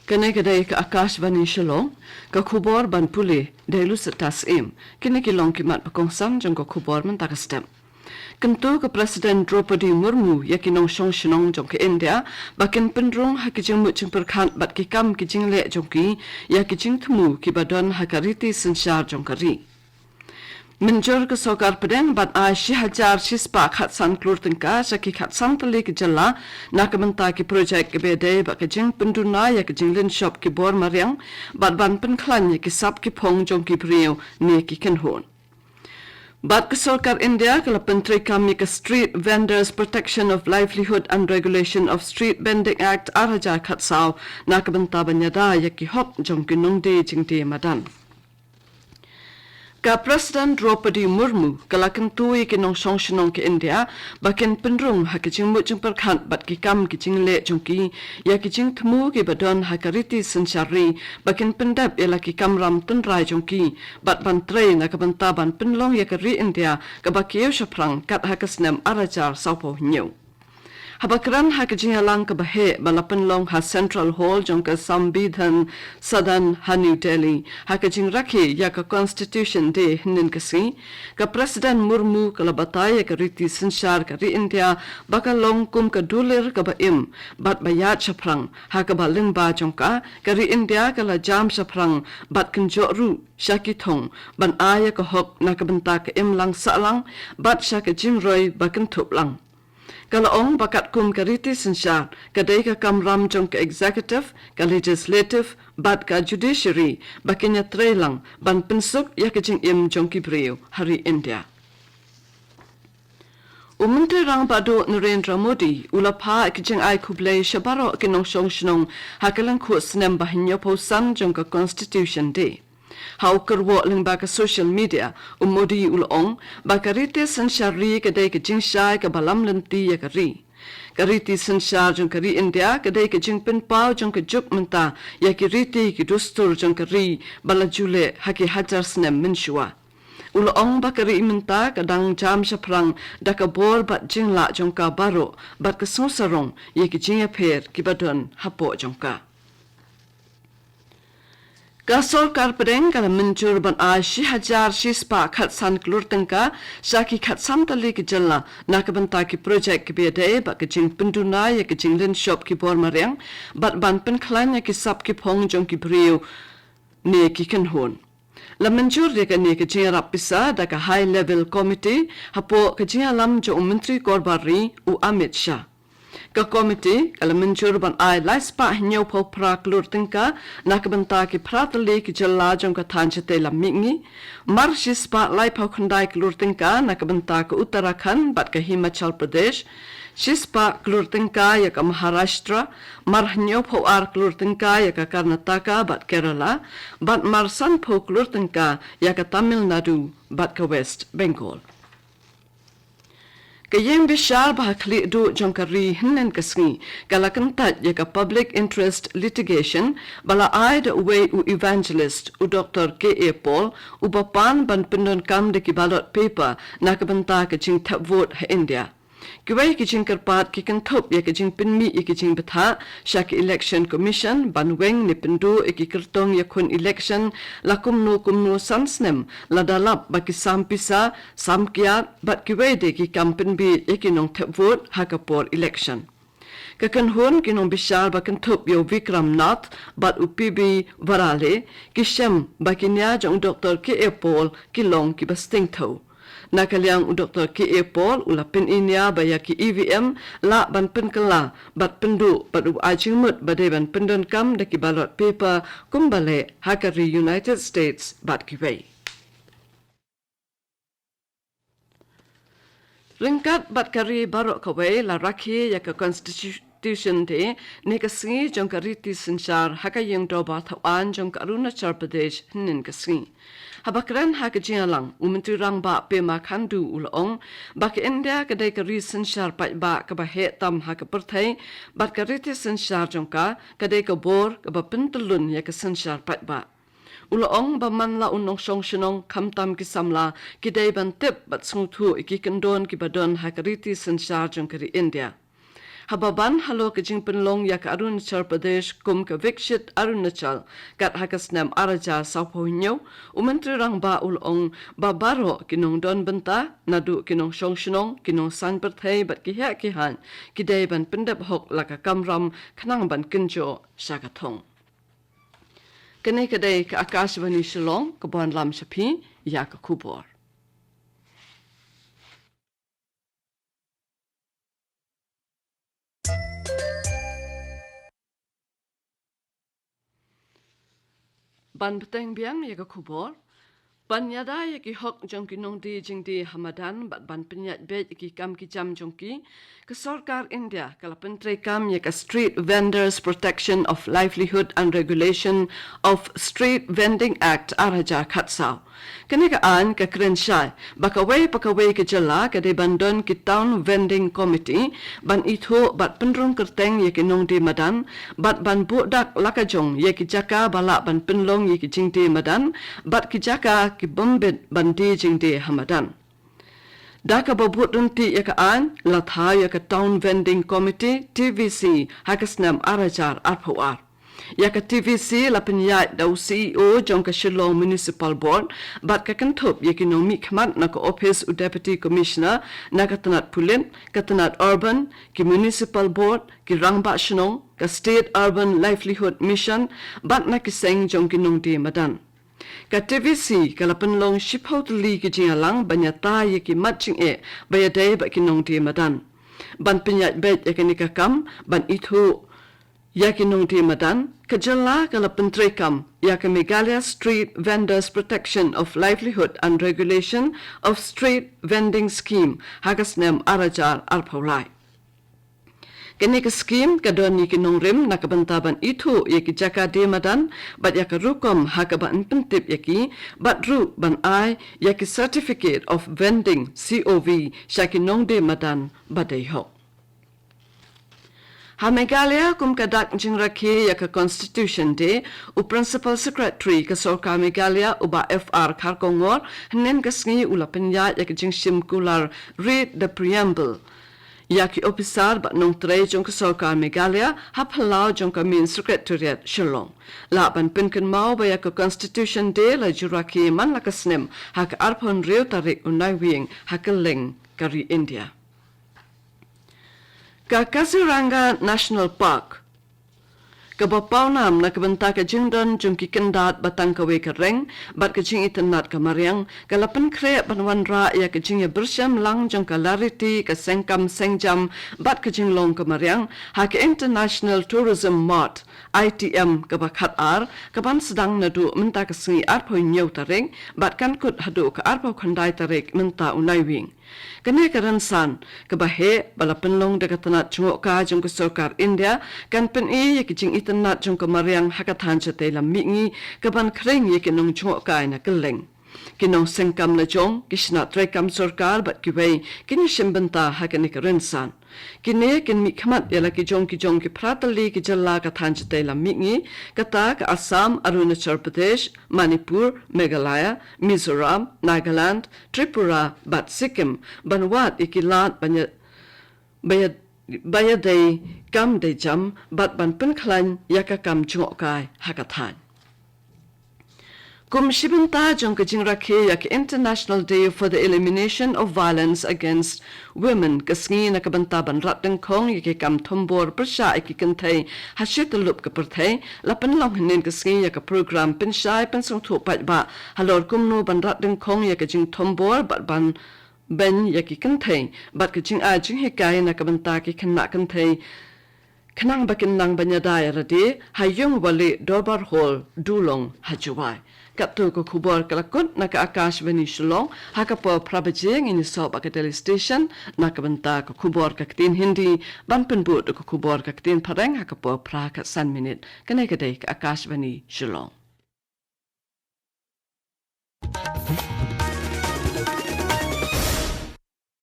Kene kadai ka Akashvani Shillong ka khubor ban puli delu setas im kini kilong kimat pakongsam jong ka khubor man takastem. Kentu ke Presiden Draupadi Murmu yakinong shong shinong jong ke India bakin pendrung hakijing mucing perkhan bat kikam kijing le jong ki yakijing temu kibadon hakariti sensyar jong kari. Menjur ke sokar pedeng bat a 10,000 khat san klur tingka saki khat san tali ke jala nak menta ki projek ke bede bat ke jing penduna ya ke jing lin shop ki bor mariang bat ban pen khlan ya ki sap ki phong jong ki priyo ne ki ken hon. Bat ke sokar India kala pentri kami ke Street Vendors Protection of Livelihood and Regulation of Street Vending Act araja khat saw nak menta banyada ya ki hop jong ki nong de jing de madan. Ka Presiden Draupadi Murmu kalakan tui kinong song shinong ke India bakin pendrung hakijing mucing perkhan bat kikam kijing le jongki ya kijing temu ki badon hakariti sensyari bakin pendap ela kikam ram tenrai jongki bat bantre na kabanta ban penlong ya kari India kabakiyau shaprang kat hakasnem arajar saupo nyu. Habakran hakijing alang kabahe balapan long ha Central Hall jong ka Sambidhan Sadan ha New Delhi hakijing rakhi ya ka Constitution Day hinin kasi ka Presiden Murmu kalabatay ka riti sensyar ka ri India baka long kum ka dulir ka baim bat bayat shaprang ha ka baling ba jong ka ri India kala jam shaprang bat kenjo ru syakithong ban aya ka hok na kabenta ka im lang salang bat syaka jingroy bakin thup lang. Kalau ong bakat kum kariti sensyar, kadai ka kamram jong ka executive, ka legislative, bat ka judiciary, bakinya trelang, ban pensuk ya kajing im jong ki priyo, hari India. Menteri Rang Badu Narendra Modi ulapha kajing ai kublai shabaro kinong shong shnong hakalang khus nem bahinyo posan jong ka Constitution Day. Hau kerwo ling baka social media Modi ulong bakariti sensyari kadai ke jingshai ke balam lenti ya kari kariti sensyar jong kari India kadai ke jing penpau jong ke juk menta ya kiriti ki dustur jong kari balajule haki hajar snem menshua ulong bakari menta kadang jam shaprang dakabor bat jingla jong ka baro bat ke sosarong ya ki jing apher ki badon hapo jong ka. Kasol karpedeng kala menjur ban a 10,000 khat san klur tengka saki khat san tali ke jalla nak benta ki projek ki bede ba ke jing penduna ya ke jing lin shop ki bor mariang bat ban pen khlan ya ki sap ki phong jong ki brio ne ki ken hon la menjur de ka ne ke jing rap pisa da ka high level committee hapo ke jing alam jo menteri korbari u Amit Shah ka komite kala menjur ban ai laispa hinyo pho pra klur tingka nakbanta ki pratali ki jalla jong ka thanchate la mingi mar shispa lai pho khandai klur tingka nakbanta ka Uttarakhand bat ka Himachal Pradesh shispa klur tingka ya ka Maharashtra mar hinyo pho ar klur tingka ya ka Karnataka bat Kerala bat mar san pho klur tingka ya ka Tamil Nadu bat ka West Bengal. Kayeng bishal bahakli do jongkari hinen kasngi kalakantat ya ka public interest litigation bala aid way u evangelist u Dr. K.A. Paul u bapan ban pendon kam de ki ballot paper nakabanta ka jing thap vote ha India. Kiwai ki jing karpat ki kan thop ya ka jing pinmi ki jing betha shak election commission ban weng ni pendu ki kertong ya kun election lakum no sansnem ladalap baki sampisa samkia bat kiwai de ki kampen bi ekinong thap vote ha kapor election. Kakan hon kinong bishal bakan thop yo Vikram Nath bat UPB varale kishem bakinya jong Dr. K.A. Paul kilong ki basting tho. Nakaliang Dr. K.A. Paul ulapin inya baya ki EVM la ban pen kala bat pendu bat u ajing mut badai ban pendon kam de ki ballot paper kumbale hakari United States bat ki wei. Ringkat bat kari barok kawai la rakhi ya ka Constitution Day nekasi jong kariti sensyar hakayeng doba thawan jong Arunachal Pradesh hinin kasi. Habakran hakajing alang Menteri Rang ba pe makandu ulong bak India kadai kari sensyar pai ba ka bahe tam ha ka perthai bat kariti sensyar jong ka kadai ka bor ka ba pentelun ya ka sensyar pai ba. Ulong ba man la unong song shinong kamtam ki samla ki dai ban tip bat sungthu ki kendon ki badon hakariti sensyar jong kari India. Hababan halo ke jing penlong yak Arunachal Pradesh kum ke Vikshit Arunachal kat hakasnam araja saupohinyo umentri rang ba ulong babaro kinong don benta nadu kinong shongshnong kinong san perthai bat ki ha ki han kidai ban pendap hok laka kamram khnang ban kinjo shagathong kene kadai ka Akashvani Shillong ka bon lam shapi yak kubor ban peteng biang ya kubor ban yada ya ki hok jong ki nong di jing di Hamadan bat ban penyat bet ki kam ki jam jong ki ke Sarkar India kala pentre kam ya ka Street Vendors Protection of Livelihood and Regulation of Street Vending Act araja khatsau kene ka an ka krenshai pakawai ke jala ka de bandon ki Town Vending Committee ban itho bat penrong kerteng ya ki nong di Madan bat ban budak lakajong ya ki jaka bala ban penlong ya ki jing di Madan bat ki jaka ki bombet bandi jing di Hamadan daka babut runti ya ka an latha ya ka Town Vending Committee TVC hakasnam arajar arpawar ya ka TVC la penyat dau CEO jong ka Shillong Municipal Board bat ka kanthop ya ki nong mi khmat na ka Office u Deputy Commissioner na ka tanat Pulin ka tanat Urban ki Municipal Board ki Rangba Shnong ka State Urban Livelihood Mission bat na ki seng jong ki nong di Madan ka TVC kala penlong shiphout li ki jingalang banyata ye ki matching e bayade ba ki nong di Madan ban penyat bet ya ki nikakam ban ithu ya ki nong di Madan kajala kala pentrekam ya ka Meghalaya Street Vendors Protection of Livelihood and Regulation of Street Vending Scheme hagasnem arajar arpaulai kini ke scheme kadon ni kinong rim nakabantaban itu ya ki jaka de Madan bat ya ka rukom hakaban pentip ya ki bat ru ban ai ya ki Certificate of Vending COV shakinong de Madan badai ho ha Meghalaya kum kadak jingrakhe ya ka Constitution Day u Principal Secretary ka Sarkar Meghalaya uba FR Kharkongor hnen kasngi ulapenya ya ka jingshim kular read the preamble ya ki officer ba nong tre jong ka Sarkar Meghalaya haphalau jong ka Main Secretariat Shillong la ban pinkan mau ba ya ka Constitution Day la juraki man la kasnem ha ka arpon reu tarik unai wing ha ka leng kari India ka Kaziranga National Park Kabapau nam na kabanta ka jingdon jung ki kendat batang kawe ka reng bat ka jing itanat ka mariang ka lapan kre banwan ra ya ka jing ya bersyam lang jung ka lariti ka sengkam sengjam bat ka jing long ka mariang ha ka International Tourism Mart ITM ka bakat ar ka ban sedang nadu menta ka singi arpo nyau tareng bat kan kut hadu ka arpo khandai tarek menta unai wing kene karansan ka bahe balapan long de katanat chungok ka jung ka Sarkar India kan pen e ki jing itanat jung ka mariang hakathan chate lam mingi ka ban khreng ye kinong chungok ka na keleng kinong sengkam na jong kishna trekam Sarkar bat ki wei kin shimbanta hakane karansan kine kin mi khmat yala ki jong ki pratali ki jalla ka than chate lam mingi kata ka Assam Arunachal Pradesh Manipur Meghalaya Mizoram Nagaland Tripura bat Sikkim banwat ikilat bayadei kam de jam bat ban pen khlan yaka kam chungok kai hakathan kum shibanta jong ka jingrakhe yak International Day for the Elimination of Violence Against Women kasngi na kabanta ban rateng khong yake kam thombor persha ikikanthai hashit lup ka perthai lapan long hnen kasngi yak program penshai pensong tho pat ba halor kumno ban rateng khong yak jing thombor bat ban ben yaki kanthai bat ka jing a jing hekai na kabanta ki khanna kanthai khnang bakin nang banyadai rade hayung wale dobar hol dulong hajuwai kaptu ko khubor kalakut na ka Akashvani Shillong hakapo prabajeng ini sob akadeli station na kabanta ko khubor ka tin Hindi ban penbut ko khubor ka tin pareng hakapo pra ka san minute kanai kadai ka Akashvani Shillong